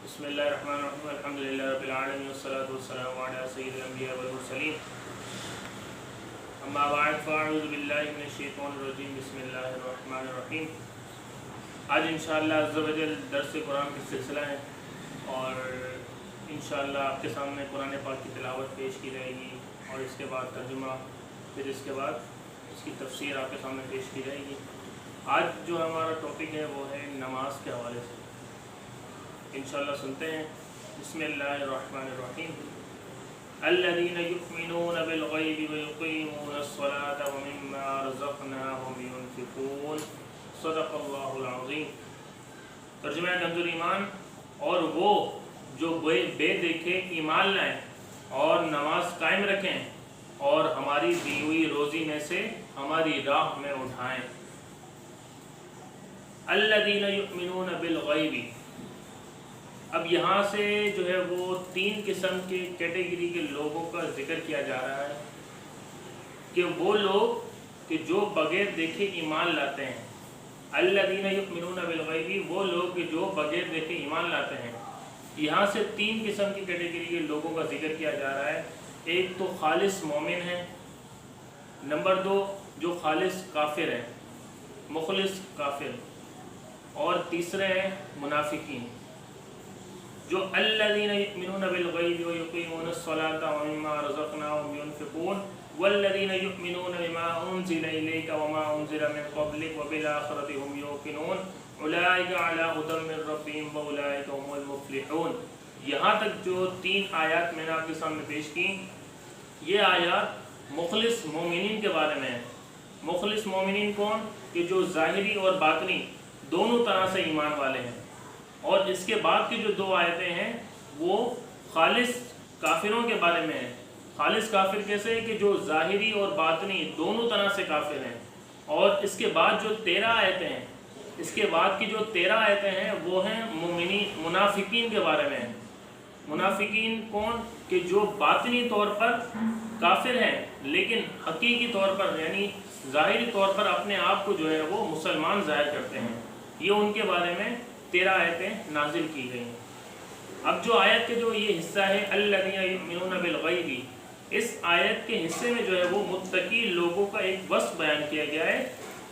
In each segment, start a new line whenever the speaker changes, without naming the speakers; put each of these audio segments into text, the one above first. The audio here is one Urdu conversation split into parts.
بسم اللہ الرحمن الرحیم الحمدللہ رب العالمین والصلاة والسلام علی سید الانبیاء والمرسلین اما بعد فاعوذ باللہ من الشیطان الرجیم بسم اللہ الرحمن الرحیم۔ آج انشاءاللہ عز و جل درس قرآن کا سلسلہ ہے اور انشاءاللہ آپ کے سامنے قرآن پاک کی تلاوت پیش کی جائے گی اور اس کے بعد ترجمہ، پھر اس کے بعد اس کی تفسیر آپ کے سامنے پیش کی جائے گی۔ آج جو ہمارا ٹاپک ہے وہ ہے نماز کے حوالے سے، انشاءاللہ سنتے ہیں۔ بسم اللہ الرحمن الرحیم۔ الذین یؤمنون بالغیب ویقیمون الصلاة ومما رزقناہم ینفقون، صدق اللہ العظیم۔ ترجمہ کنز ایمان، اور وہ جو بے دیکھے ایمان لائیں اور نماز قائم رکھیں اور ہماری دی ہوئی روزی میں سے ہماری راہ میں اٹھائیں۔ الذین یؤمنون بالغیب، اب یہاں سے جو ہے وہ تین قسم کے کیٹیگری کے لوگوں کا ذکر کیا جا رہا ہے کہ وہ لوگ کہ جو بغیر دیکھے ایمان لاتے ہیں۔ الذین یؤمنون بالغیب، وہ لوگ کہ جو بغیر دیکھے ایمان لاتے ہیں۔ یہاں سے تین قسم کی کیٹیگری کے لوگوں کا ذکر کیا جا رہا ہے۔ ایک تو خالص مومن ہے، نمبر دو جو خالص کافر ہے، مخلص کافر، اور تیسرے ہیں منافقین۔ جو الذین یؤمنون بالغیب ویقیمون الصلاة ومما رزقناہم ینفقون والذین یؤمنون بما انزل الیک وما انزل من قبلک وبالآخرۃ ھم یوقنون اولئک علی ھدی من ربہم واولئک ھم المفلحون۔ یہاں تک جو تین آیات میں نے آپ کے سامنے پیش کی، یہ آیات مخلص مومنین کے بارے میں ہیں۔ مخلص مومنین کون؟ کہ جو ظاہری اور باطنی دونوں طرح سے ایمان والے ہیں۔ اور اس کے بعد کی جو دو آیتیں ہیں وہ خالص کافروں کے بارے میں ہیں۔ خالص کافر کیسے ہے؟ کہ جو ظاہری اور باطنی دونوں طرح سے کافر ہیں۔ اور اس کے بعد جو 13 آیتیں ہیں، اس کے بعد کی جو 13 آیتیں ہیں وہ ہیں منافقین کے بارے میں ہیں۔ منافقین کون؟ کہ جو باطنی طور پر کافر ہیں لیکن حقیقی طور پر یعنی ظاہری طور پر اپنے آپ کو جو ہے وہ مسلمان ظاہر کرتے ہیں۔ یہ ان کے بارے میں 13 آیتیں نازل کی گئی ہیں۔ اب جو آیت کے جو یہ حصہ ہے الذین یؤمنون بالغیب، اس آیت کے حصے میں جو ہے وہ متقی لوگوں کا ایک وصف بیان کیا گیا ہے۔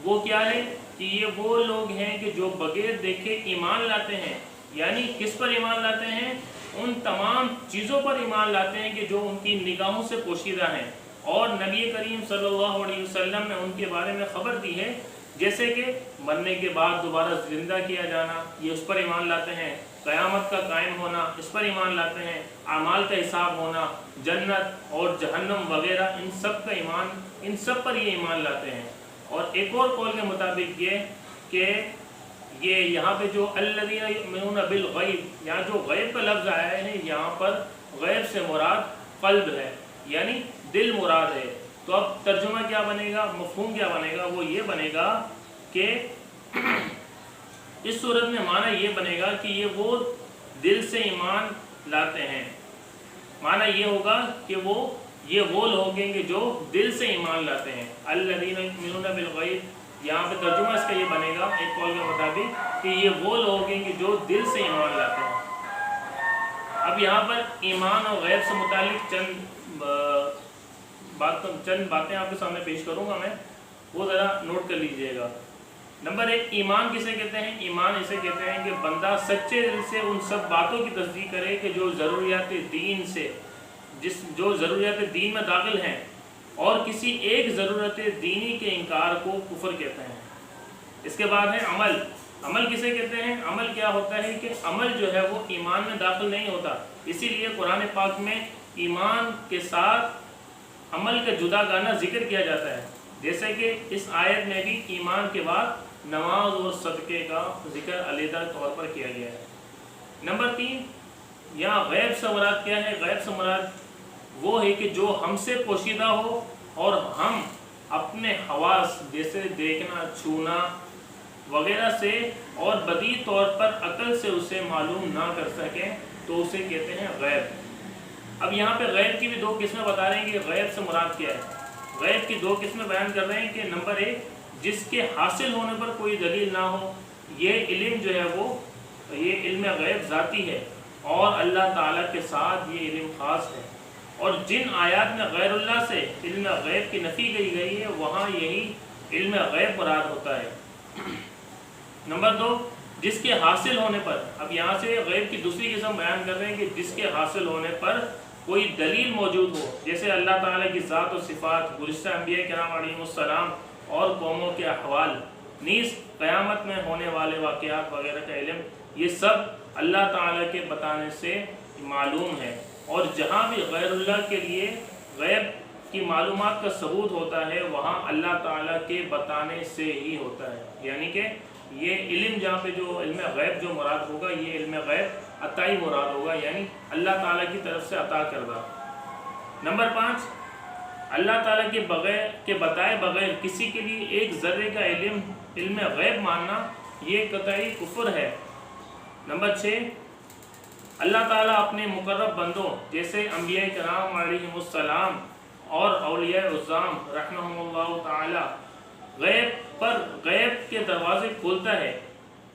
وہ کیا ہے؟ کہ یہ وہ لوگ ہیں کہ جو بغیر دیکھے ایمان لاتے ہیں۔ یعنی کس پر ایمان لاتے ہیں؟ ان تمام چیزوں پر ایمان لاتے ہیں کہ جو ان کی نگاہوں سے پوشیدہ ہیں، اور نبی کریم صلی اللہ علیہ وسلم نے ان کے بارے میں خبر دی ہے، جیسے کہ مرنے کے بعد دوبارہ زندہ کیا جانا، یہ اس پر ایمان لاتے ہیں۔ قیامت کا قائم ہونا، اس پر ایمان لاتے ہیں۔ اعمال کا حساب ہونا، جنت اور جہنم وغیرہ، ان سب پر یہ ایمان لاتے ہیں۔ اور ایک اور قول کے مطابق یہ کہ یہ یہاں پہ جو الذین یؤمنون بالغیب، یہاں جو غیب کا لفظ آیا ہے، یہاں پر غیب سے مراد قلب ہے، یعنی دل مراد ہے۔ تو اب ترجمہ کیا بنے گا، مفہوم کیا بنے گا؟ وہ یہ بنے گا کہ اس صورت میں معنی یہ بنے گا کہ یہ وہ دل سے ایمان لاتے ہیں۔ معنی یہ ہوگا کہ یہ وہ لوگ ہیں کہ جو دل سے ایمان لاتے ہیں۔ الذین یؤمنون بالغیب، یہاں پہ ترجمہ اس کا یہ بنے گا ایک قول کے مطابق کہ یہ وہ لوگ ہیں کہ جو دل سے ایمان لاتے ہیں۔ اب یہاں پر ایمان اور غیب سے متعلق چند باتیں آپ کے سامنے پیش کروں گا میں، وہ ذرا نوٹ کر لیجئے گا۔ نمبر ایک، ایمان کسے کہتے ہیں؟ ایمان اسے کہتے ہیں کہ بندہ سچے دل سے ان سب باتوں کی تصدیق کرے کہ جو ضروریات دین میں داخل ہیں، اور کسی ایک ضرورت دینی کے انکار کو کفر کہتے ہیں۔ اس کے بعد ہے عمل۔ عمل کسے کہتے ہیں؟ عمل کیا ہوتا ہے کہ عمل جو ہے وہ ایمان میں داخل نہیں ہوتا، اسی لیے قرآن پاک میں ایمان کے ساتھ عمل کا جدا گانا ذکر کیا جاتا ہے، جیسے کہ اس آیت میں بھی ایمان کے بعد نماز اور صدقے کا ذکر علیحدہ طور پر کیا گیا ہے۔ نمبر 3، یہاں غیب سے مراد کیا ہے؟ غیب سے مراد وہ ہے کہ جو ہم سے پوشیدہ ہو اور ہم اپنے حواس جیسے دیکھنا، چھونا وغیرہ سے اور بدیع طور پر عقل سے اسے معلوم نہ کر سکیں تو اسے کہتے ہیں غیب۔ اب یہاں پہ غیب کی بھی 2 قسمیں بتا رہے ہیں کہ غیب سے مراد کیا ہے۔ غیب کی 2 قسمیں بیان کر رہے ہیں کہ نمبر 1، جس کے حاصل ہونے پر کوئی دلیل نہ ہو، یہ علم جو ہے وہ یہ علم غیب ذاتی ہے، اور اللہ تعالیٰ کے ساتھ یہ علم خاص ہے۔ اور جن آیات میں غیر اللہ سے علم غیب کی نفی کی گئی ہے وہاں یہی علم غیب مراد ہوتا ہے۔ نمبر 2، جس کے حاصل ہونے پر، اب یہاں سے غیب کی دوسری قسم بیان کر رہے ہیں کہ جس کے حاصل ہونے پر کوئی دلیل موجود ہو، جیسے اللہ تعالیٰ کی ذات و صفات، گزشتہ انبیاء کرام علیہم السلام اور قوموں کے احوال، نیز قیامت میں ہونے والے واقعات وغیرہ کا علم، یہ سب اللہ تعالیٰ کے بتانے سے معلوم ہے۔ اور جہاں بھی غیر اللہ کے لیے غیب کی معلومات کا ثبوت ہوتا ہے وہاں اللہ تعالیٰ کے بتانے سے ہی ہوتا ہے، یعنی کہ یہ علم جہاں پہ جو علم غیب جو مراد ہوگا یہ علم غیب عطائی مراد ہوگا، یعنی اللہ تعالیٰ کی طرف سے عطا کردہ۔ نمبر 5، اللہ تعالیٰ کے بتائے بغیر کسی کے لیے ایک ذرے کا علم غیب ماننا یہ قطعی کفر ہے۔ نمبر 6، اللہ تعالیٰ اپنے مقرب بندوں جیسے انبیاء کرام علیہم السلام اور اولیاء عظام رحمہم اللہ تعالی غیب کے دروازے کھولتا ہے،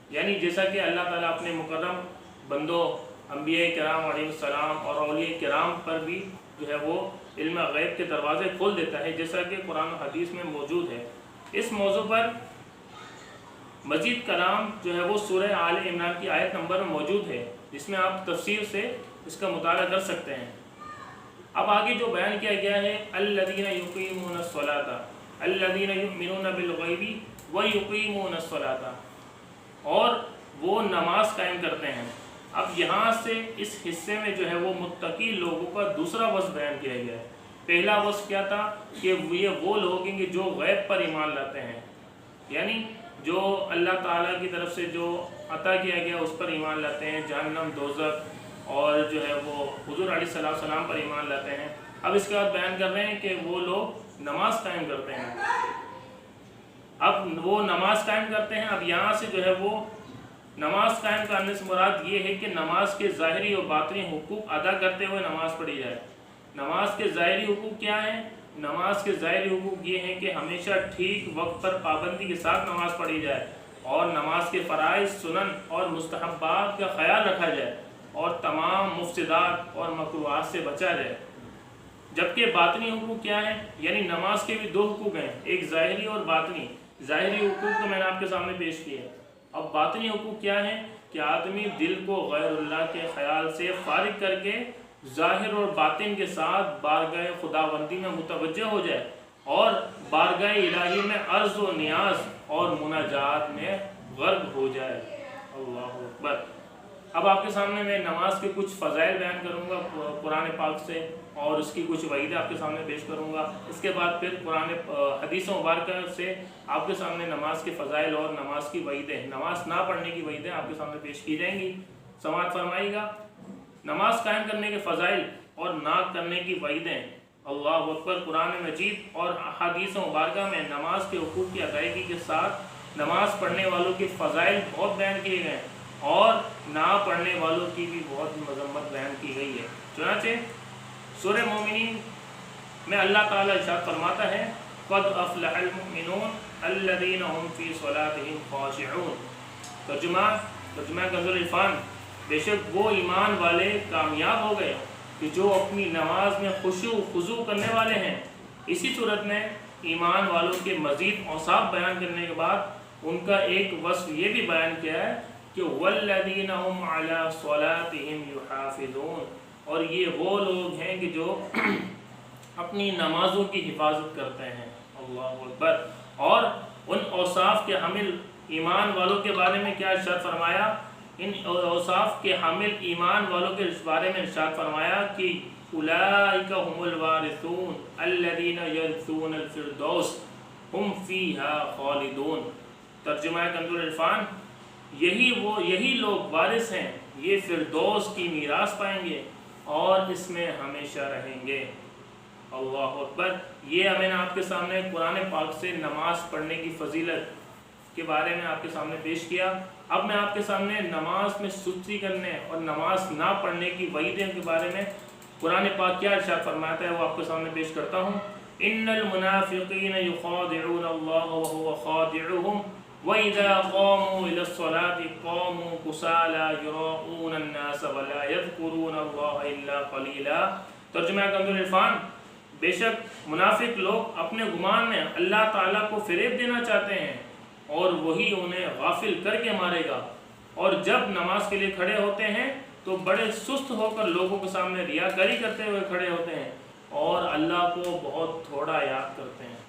یعنی جیسا کہ اللہ تعالیٰ اپنے مقرب بندوں انبیاء کرام علیہ السلام اور اولیاء کرام پر بھی جو ہے وہ علم غیب کے دروازے کھول دیتا ہے، جیسا کہ قرآن و حدیث میں موجود ہے۔ اس موضوع پر مزید کلام جو ہے وہ سورہ آل عمران کی آیت نمبر میں موجود ہے، جس میں آپ تفسیر سے اس کا مطالعہ کر سکتے ہیں۔ اب آگے جو بیان کیا گیا ہے الذین یقیمون الصلاۃ الذین یؤمنون بالغیب ویقیمون الصلاۃ، اور وہ نماز قائم کرتے ہیں۔ اب یہاں سے اس حصے میں جو ہے وہ متقی لوگوں کا دوسرا وصف بیان کیا گیا ہے۔ پہلا وصف کیا تھا کہ یہ وہ لوگ ہیں کہ جو غیب پر ایمان لاتے ہیں، یعنی جو اللہ تعالیٰ کی طرف سے جو عطا کیا گیا اس پر ایمان لاتے ہیں، جہنم، دوزخ اور جو ہے وہ حضور علیہ السلام پر ایمان لاتے ہیں۔ اب اس کے بعد بیان کر رہے ہیں کہ وہ لوگ نماز قائم کرتے ہیں۔ اب وہ نماز قائم کرتے ہیں، اب یہاں سے جو ہے وہ نماز قائم کرنے سے مراد یہ ہے کہ نماز کے ظاہری اور باطنی حقوق ادا کرتے ہوئے نماز پڑھی جائے۔ نماز کے ظاہری حقوق کیا ہیں؟ نماز کے ظاہری حقوق یہ ہیں کہ ہمیشہ ٹھیک وقت پر پابندی کے ساتھ نماز پڑھی جائے، اور نماز کے فرائض، سنن اور مستحبات کا خیال رکھا جائے، اور تمام مفسدات اور مکروہات سے بچا جائے۔ جبکہ باطنی حقوق کیا ہیں؟ یعنی نماز کے بھی دو حقوق ہیں، ایک ظاہری اور باطنی۔ ظاہری حقوق تو میں نے آپ کے سامنے پیش کیے۔ اب باطنی حقوق کیا ہیں؟ کہ آدمی دل کو غیر اللہ کے خیال سے فارغ کر کے ظاہر اور باطن کے ساتھ بارگاہ خداوندی میں متوجہ ہو جائے، اور بارگاہ الہی میں عرض و نیاز اور مناجات میں غرق ہو جائے۔ اللہ اکبر۔ اب آپ کے سامنے میں نماز کے کچھ فضائل بیان کروں گا قرآن پاک سے، اور اس کی کچھ وعیدیں آپ کے سامنے پیش کروں گا۔ اس کے بعد پھر قرآن حدیث مبارکہ سے آپ کے سامنے نماز کے فضائل اور نماز کی وعیدیں، نماز نہ پڑھنے کی وعیدیں آپ کے سامنے پیش کی جائیں گی۔ سماعت فرمائیے گا۔ نماز قائم کرنے کے فضائل اور نہ کرنے کی وعیدیں۔ اللہ اکبر۔ قرآن مجید اور احادیث مبارکہ میں نماز کے حقوق کی ادائیگی کے ساتھ نماز پڑھنے والوں کے فضائل بہت بیان کیے گئے، اور نہ پڑھنے والوں کی بھی بہت مذمت بیان کی گئی ہے۔ چنانچہ سورہ مومنین میں اللہ تعالیٰ ارشاد فرماتا ہے قد افلح المؤمنون الذین هم فی صلاتهم خاشعون۔ ترجمہ کنز العرفان، بے شک وہ ایمان والے کامیاب ہو گئے کہ جو اپنی نماز میں خشوع خضوع کرنے والے ہیں۔ اسی صورت میں ایمان والوں کے مزید اوصاف بیان کرنے کے بعد ان کا ایک وصف یہ بھی بیان کیا ہے کہ والذین هم علی صلاتهم یحافظون، اور یہ وہ لوگ ہیں کہ جو اپنی نمازوں کی حفاظت کرتے ہیں۔ اللہ اکبر۔ اور ان اوصاف کے حامل ایمان والوں کے بارے میں کیا ارشاد فرمایا؟ ان اوصاف کے حامل ایمان والوں کے بارے میں ارشاد فرمایا کہ اولئک هم الوارثون الذین یرثون الفردوس هم فیہا خالدون۔ ترجمہ کنز العرفان، یہی لوگ وارث ہیں، یہ فردوس کی میراث پائیں گے اور اس میں ہمیشہ رہیں گے۔ اللہ اکبر۔ یہ میں نے آپ کے سامنے قرآن پاک سے نماز پڑھنے کی فضیلت کے بارے میں آپ کے سامنے پیش کیا۔ اب میں آپ کے سامنے نماز میں سستی کرنے اور نماز نہ پڑھنے کی وعیدیں کے بارے میں قرآن پاک کیا ارشاد فرماتا ہے وہ آپ کے سامنے پیش کرتا ہوں۔ ان المنافقین یخادعون اللہ وهو خادعهم وَإِذَا قَامُوا إِلَى الصَّلَاةِ قَامُوا كُسَالَى يُرَاءُونَ النَّاسَ وَلَا يَذْكُرُونَ اللَّهَ إِلَّا قَلِيلًا۔ ترجمہ کنز العرفان، بے شک منافق لوگ اپنے گمان میں اللہ تعالیٰ کو فریب دینا چاہتے ہیں اور وہی انہیں غافل کر کے مارے گا، اور جب نماز کے لیے کھڑے ہوتے ہیں تو بڑے سست ہو کر لوگوں کے سامنے ریاکاری کرتے ہوئے کھڑے ہوتے ہیں اور اللہ کو بہت تھوڑا یاد کرتے ہیں۔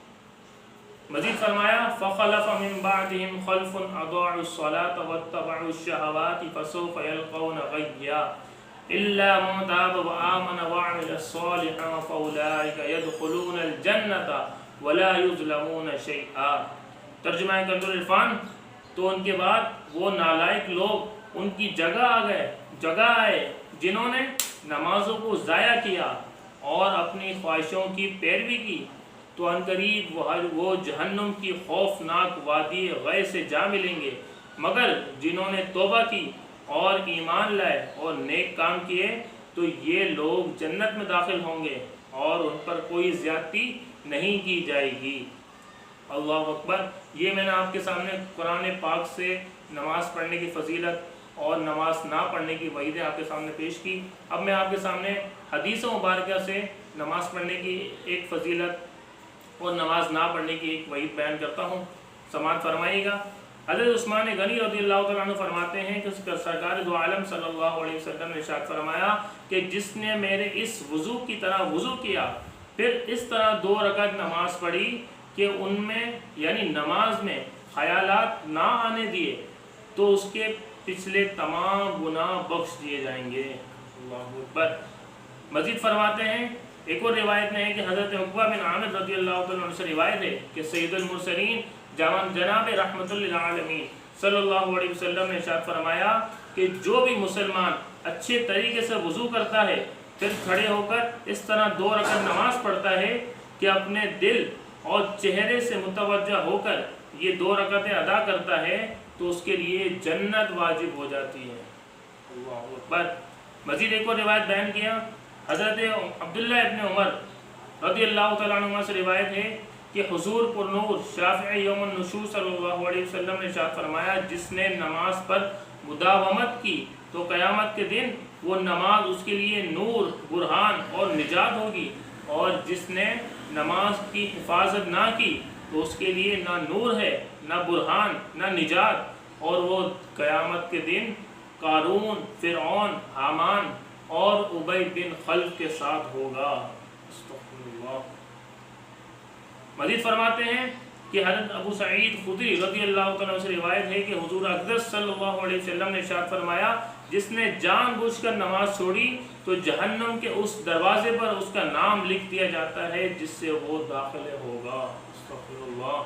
مزید فرمایا فَخَلَفَ مِن بَعْدِهِمْ خَلْفٌ أَضَاعُوا الصَّلَاةَ وَاتَّبَعُوا الشَّهَوَاتِ فَسَوْفَ يَلْقَوْنَ غَيًّا إِلَّا مَن تَابَ وَآمَنَ وَعَمِلَ صَالِحًا فَأُولَٰئِكَ يَدْخُلُونَ الْجَنَّةَ وَلَا يُظْلَمُونَ شَيْئًا۔ ترجمہ کنز العرفان، تو ان کے بعد وہ نالائق لوگ ان کی جگہ آئے جنہوں نے نمازوں کو ضائع کیا اور اپنی خواہشوں کی پیروی کی، تو عنقریب وہ جہنم کی خوفناک وادی غے سے جا ملیں گے، مگر جنہوں نے توبہ کی اور ایمان لائے اور نیک کام کیے تو یہ لوگ جنت میں داخل ہوں گے اور ان پر کوئی زیادتی نہیں کی جائے گی۔ اللہ اکبر۔ یہ میں نے آپ کے سامنے قرآن پاک سے نماز پڑھنے کی فضیلت اور نماز نہ پڑھنے کی وعیدیں آپ کے سامنے پیش کی۔ اب میں آپ کے سامنے حدیث مبارکہ سے نماز پڑھنے کی ایک فضیلت اور نماز نہ پڑھنے کی ایک وعید بیان کرتا ہوں، سماعت فرمائیے گا۔ حضرت عثمان غنی رضی اللہ تعالیٰ عنہ فرماتے ہیں کہ سرکار دو عالم صلی اللہ علیہ وسلم نے ارشاد فرمایا کہ جس نے میرے اس وضو کی طرح وضو کیا پھر اس طرح 2 رکعت نماز پڑھی کہ ان میں یعنی نماز میں خیالات نہ آنے دیے تو اس کے پچھلے تمام گناہ بخش دیے جائیں گے۔ اللہ اکبر۔ مزید فرماتے ہیں، ایک اور روایت میں ہے کہ حضرت عقبہ بن عامر رضی اللہ تعالیٰ عنہ سے روایت ہے کہ سید المرسلین جناب رحمت للعالمین صلی اللہ علیہ وسلم نے ارشاد فرمایا کہ جو بھی مسلمان اچھے طریقے سے وضو کرتا ہے پھر کھڑے ہو کر اس طرح 2 رکعت نماز پڑھتا ہے کہ اپنے دل اور چہرے سے متوجہ ہو کر یہ 2 رکعتیں ادا کرتا ہے تو اس کے لیے جنت واجب ہو جاتی ہے۔ اللہ اکبر۔ مزید ایک اور روایت بیان کیا، حضرت عبداللہ ابن عمر رضی اللہ تعالیٰ عنہ سے روایت ہے کہ حضور پر نور شافعی یوم النشور صلی اللہ علیہ وسلم نے ارشاد فرمایا جس نے نماز پر مداومت کی تو قیامت کے دن وہ نماز اس کے لیے نور، برہان اور نجات ہوگی، اور جس نے نماز کی حفاظت نہ کی تو اس کے لیے نہ نور ہے، نہ برہان، نہ نجات، اور وہ قیامت کے دن قارون، فرعون، حامان اور ابی بن خلف کے ساتھ ہوگا۔ استغفر اللہ۔ مزید فرماتے ہیں کہ حضرت ابو سعید خدری رضی اللہ تعالیٰ سے روایت ہے کہ حضور اقدس صلی اللہ علیہ وسلم نے ارشاد فرمایا جس نے جان بوجھ کر نماز چھوڑی تو جہنم کے اس دروازے پر اس کا نام لکھ دیا جاتا ہے جس سے وہ داخل ہوگا۔ استغفر اللہ۔